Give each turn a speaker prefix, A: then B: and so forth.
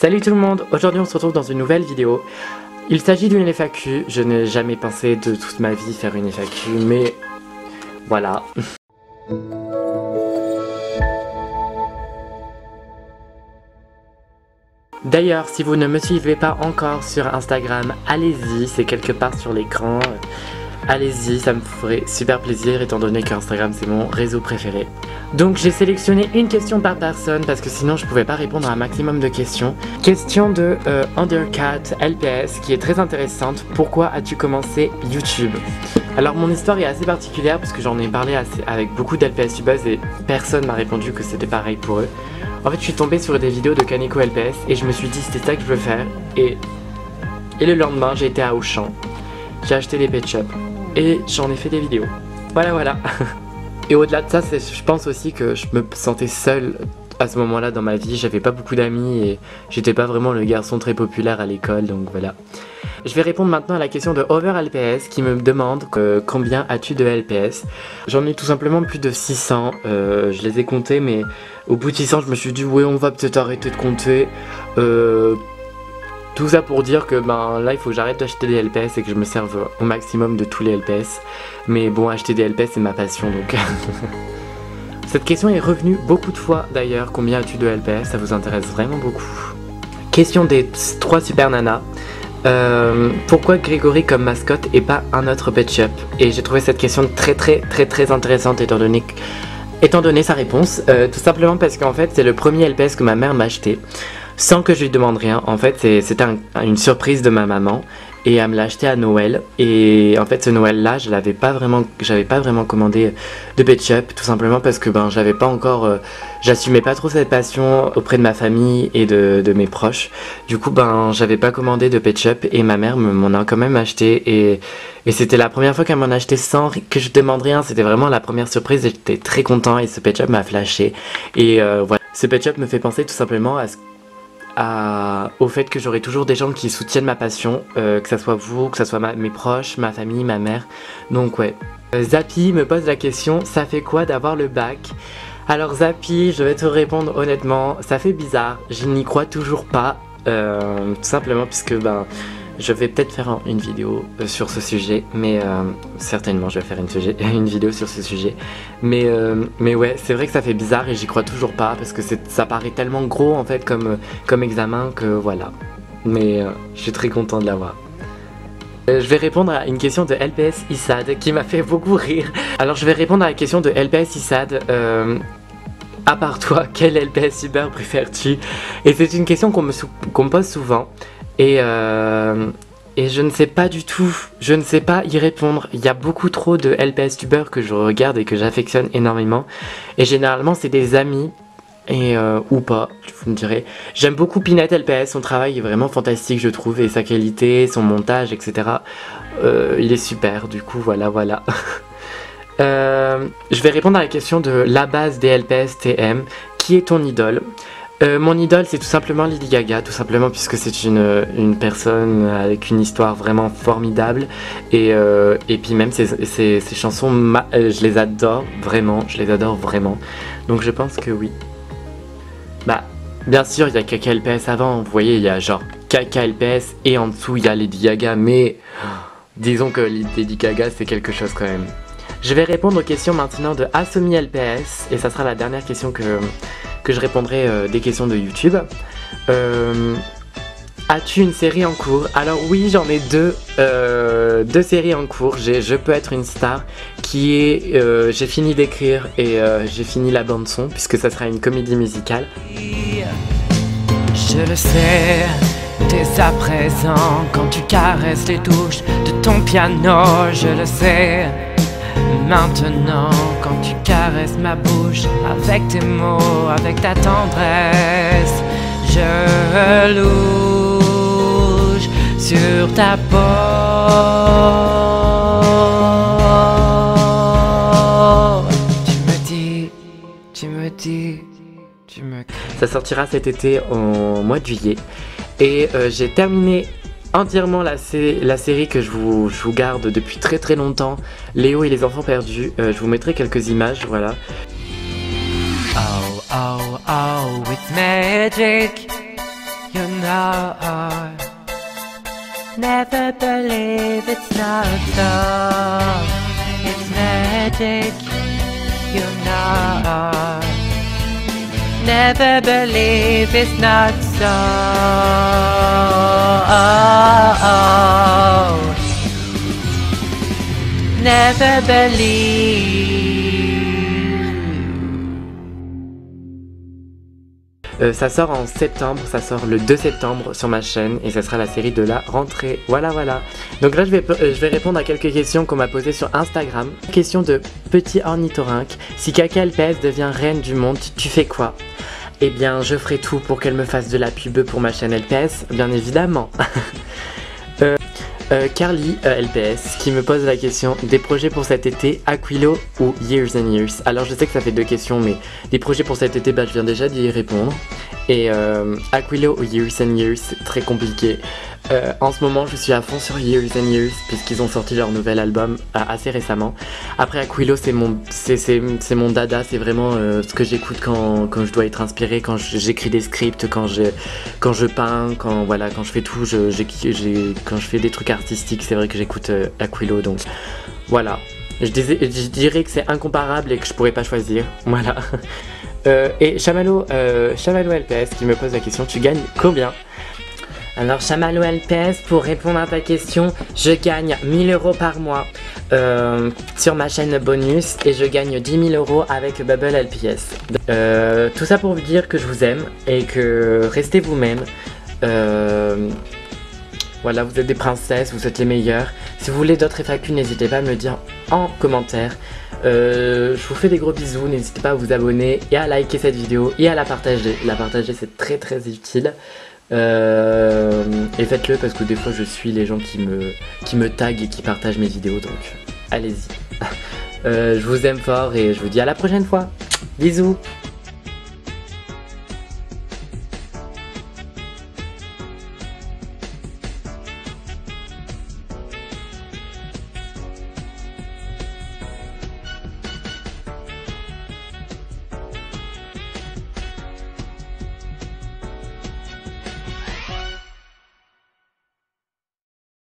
A: Salut tout le monde, aujourd'hui on se retrouve dans une nouvelle vidéo. Il s'agit d'une FAQ, je n'ai jamais pensé de toute ma vie faire une FAQ, mais voilà. D'ailleurs, si vous ne me suivez pas encore sur Instagram, allez-y, c'est quelque part sur l'écran. Allez-y, ça me ferait super plaisir étant donné qu'Instagram c'est mon réseau préféré. Donc j'ai sélectionné une question par personne parce que sinon je pouvais pas répondre à un maximum de questions. Question de Undercat LPS qui est très intéressante. Pourquoi as-tu commencé YouTube? Alors mon histoire est assez particulière parce que j'en ai parlé avec beaucoup d'LPS Ubuzz et personne m'a répondu que c'était pareil pour eux. En fait je suis tombée sur des vidéos de Kaneko LPS et je me suis dit c'était ça que je veux faire et le lendemain j'ai été à Auchan. J'ai acheté des Pet Shop et j'en ai fait des vidéos. Voilà. Et au-delà de ça, je pense aussi que je me sentais seule à ce moment-là dans ma vie. J'avais pas beaucoup d'amis et j'étais pas vraiment le garçon très populaire à l'école, donc voilà. Je vais répondre maintenant à la question de OverLPS qui me demande combien as-tu de LPS. J'en ai tout simplement plus de 600, je les ai comptés, mais au bout de 600 je me suis dit ouais on va peut-être arrêter de compter. Tout ça pour dire que là il faut que j'arrête d'acheter des LPS et que je me serve au maximum de tous les LPS. Mais bon, acheter des LPS c'est ma passion donc. Cette question est revenue beaucoup de fois d'ailleurs. Combien as-tu de LPS? Ça vous intéresse vraiment beaucoup. Question des 3 super nanas. Pourquoi Grégory comme mascotte et pas un autre Pet Shop? Et j'ai trouvé cette question très intéressante étant donné sa réponse. Tout simplement parce qu'en fait c'est le premier LPS que ma mère m'a acheté. Sans que je lui demande rien, en fait c'était une surprise de ma maman et elle me l'a acheté à Noël. Et en fait ce Noël là j'avais pas vraiment commandé de Pet Shop, tout simplement parce que j'avais pas encore, j'assumais pas trop cette passion auprès de ma famille et de mes proches. Du coup j'avais pas commandé de Pet Shop et ma mère m'en a quand même acheté et c'était la première fois qu'elle m'en a acheté sans que je demande rien. C'était vraiment la première surprise et j'étais très content et ce Pet Shop m'a flashé. Et voilà, ce Pet Shop me fait penser tout simplement au fait que j'aurai toujours des gens qui soutiennent ma passion, que ça soit vous, que ça soit mes proches, ma famille, ma mère. Donc ouais. Zappy me pose la question, ça fait quoi d'avoir le bac? Alors Zappy, je vais te répondre honnêtement, ça fait bizarre, je n'y crois toujours pas, tout simplement puisque je vais peut-être faire une vidéo sur ce sujet, mais certainement je vais faire une vidéo sur ce sujet. Mais ouais, c'est vrai que ça fait bizarre et j'y crois toujours pas parce que ça paraît tellement gros en fait comme examen que voilà. Mais je suis très content de l'avoir. Je vais répondre à une question de LPS Issad qui m'a fait beaucoup rire. Alors je vais répondre à la question de LPS Issad. À part toi, quel LPS Uber préfères-tu? Et c'est une question qu'on me pose souvent. Et je ne sais pas du tout, je ne sais pas y répondre. Il y a beaucoup trop de LPS tubeurs que je regarde et que j'affectionne énormément. Et généralement c'est des amis, ou pas, vous me direz. J'aime beaucoup Pinette LPS, son travail est vraiment fantastique je trouve. Et sa qualité, son montage, etc. Il est super, du coup voilà. Je vais répondre à la question de la base des LPS TM. Qui est ton idole? Mon idole c'est tout simplement Lady Gaga, tout simplement puisque c'est une personne avec une histoire vraiment formidable et puis même ses chansons, je les adore vraiment, donc je pense que oui. Bien sûr il y a KKLPS avant, vous voyez il y a genre KKLPS et en dessous il y a Lady Gaga, mais disons que Lady Gaga c'est quelque chose quand même. Je vais répondre aux questions maintenant de Asomi LPS et ça sera la dernière question que je répondrai des questions de YouTube. As-tu une série en cours? Alors oui, j'en ai deux séries en cours. Je peux être une star qui est... j'ai fini d'écrire et j'ai fini la bande son puisque ça sera une comédie musicale.
B: Je le sais, dès à présent, quand tu caresses les touches de ton piano, je le sais. Maintenant, quand tu caresses ma bouche avec tes mots, avec ta tendresse, je louche sur ta peau. Tu me...
A: Ça sortira cet été au mois de juillet et j'ai terminé entièrement la série que je vous garde depuis très longtemps, Léo et les enfants perdus. Je vous mettrai quelques images, voilà.
B: Oh, oh, oh, it's magic. you know. Never believe it's not so. It's magic, you know. Never believe it's not so. Never believe.
A: Ça sort en septembre, ça sort le 2 septembre sur ma chaîne et ça sera la série de la rentrée. Voilà. Donc là je vais répondre à quelques questions qu'on m'a posées sur Instagram. Question de Petit Ornithorynque. Si Kaka LPS devient reine du monde, tu fais quoi? Eh bien je ferai tout pour qu'elle me fasse de la pub pour ma chaîne LPS, bien évidemment. Carly LPS qui me pose la question: des projets pour cet été, Aquilo ou Years and Years? Alors je sais que ça fait deux questions, mais des projets pour cet été, je viens déjà d'y répondre. Et Aquilo ou Years and Years, c'est très compliqué. En ce moment je suis à fond sur Years and Years puisqu'ils ont sorti leur nouvel album assez récemment. Après Aquilo c'est mon dada, c'est vraiment ce que j'écoute quand je dois être inspiré, quand j'écris des scripts, quand je peins, quand je fais tout, quand je fais des trucs artistiques, c'est vrai que j'écoute Aquilo, donc voilà. Je dirais que c'est incomparable et que je pourrais pas choisir, voilà. Et Chamallow LPS qui me pose la question: tu gagnes combien?
B: Alors Chamallow LPS, pour répondre à ta question, je gagne 1000 € par mois sur ma chaîne bonus et je gagne 10 000 € avec Bubble LPS. Tout ça pour vous dire que je vous aime et que restez vous-même. Voilà, vous êtes des princesses, vous êtes les meilleures. Si vous voulez d'autres FAQ, n'hésitez pas à me le dire en commentaire. Je vous fais des gros bisous, n'hésitez pas à vous abonner et à liker cette vidéo et à la partager. La partager, c'est très très utile. Et faites-le parce que des fois je suis les gens qui me taguent et qui partagent mes vidéos, donc allez-y. Je vous aime fort et je vous dis à la prochaine fois. Bisous.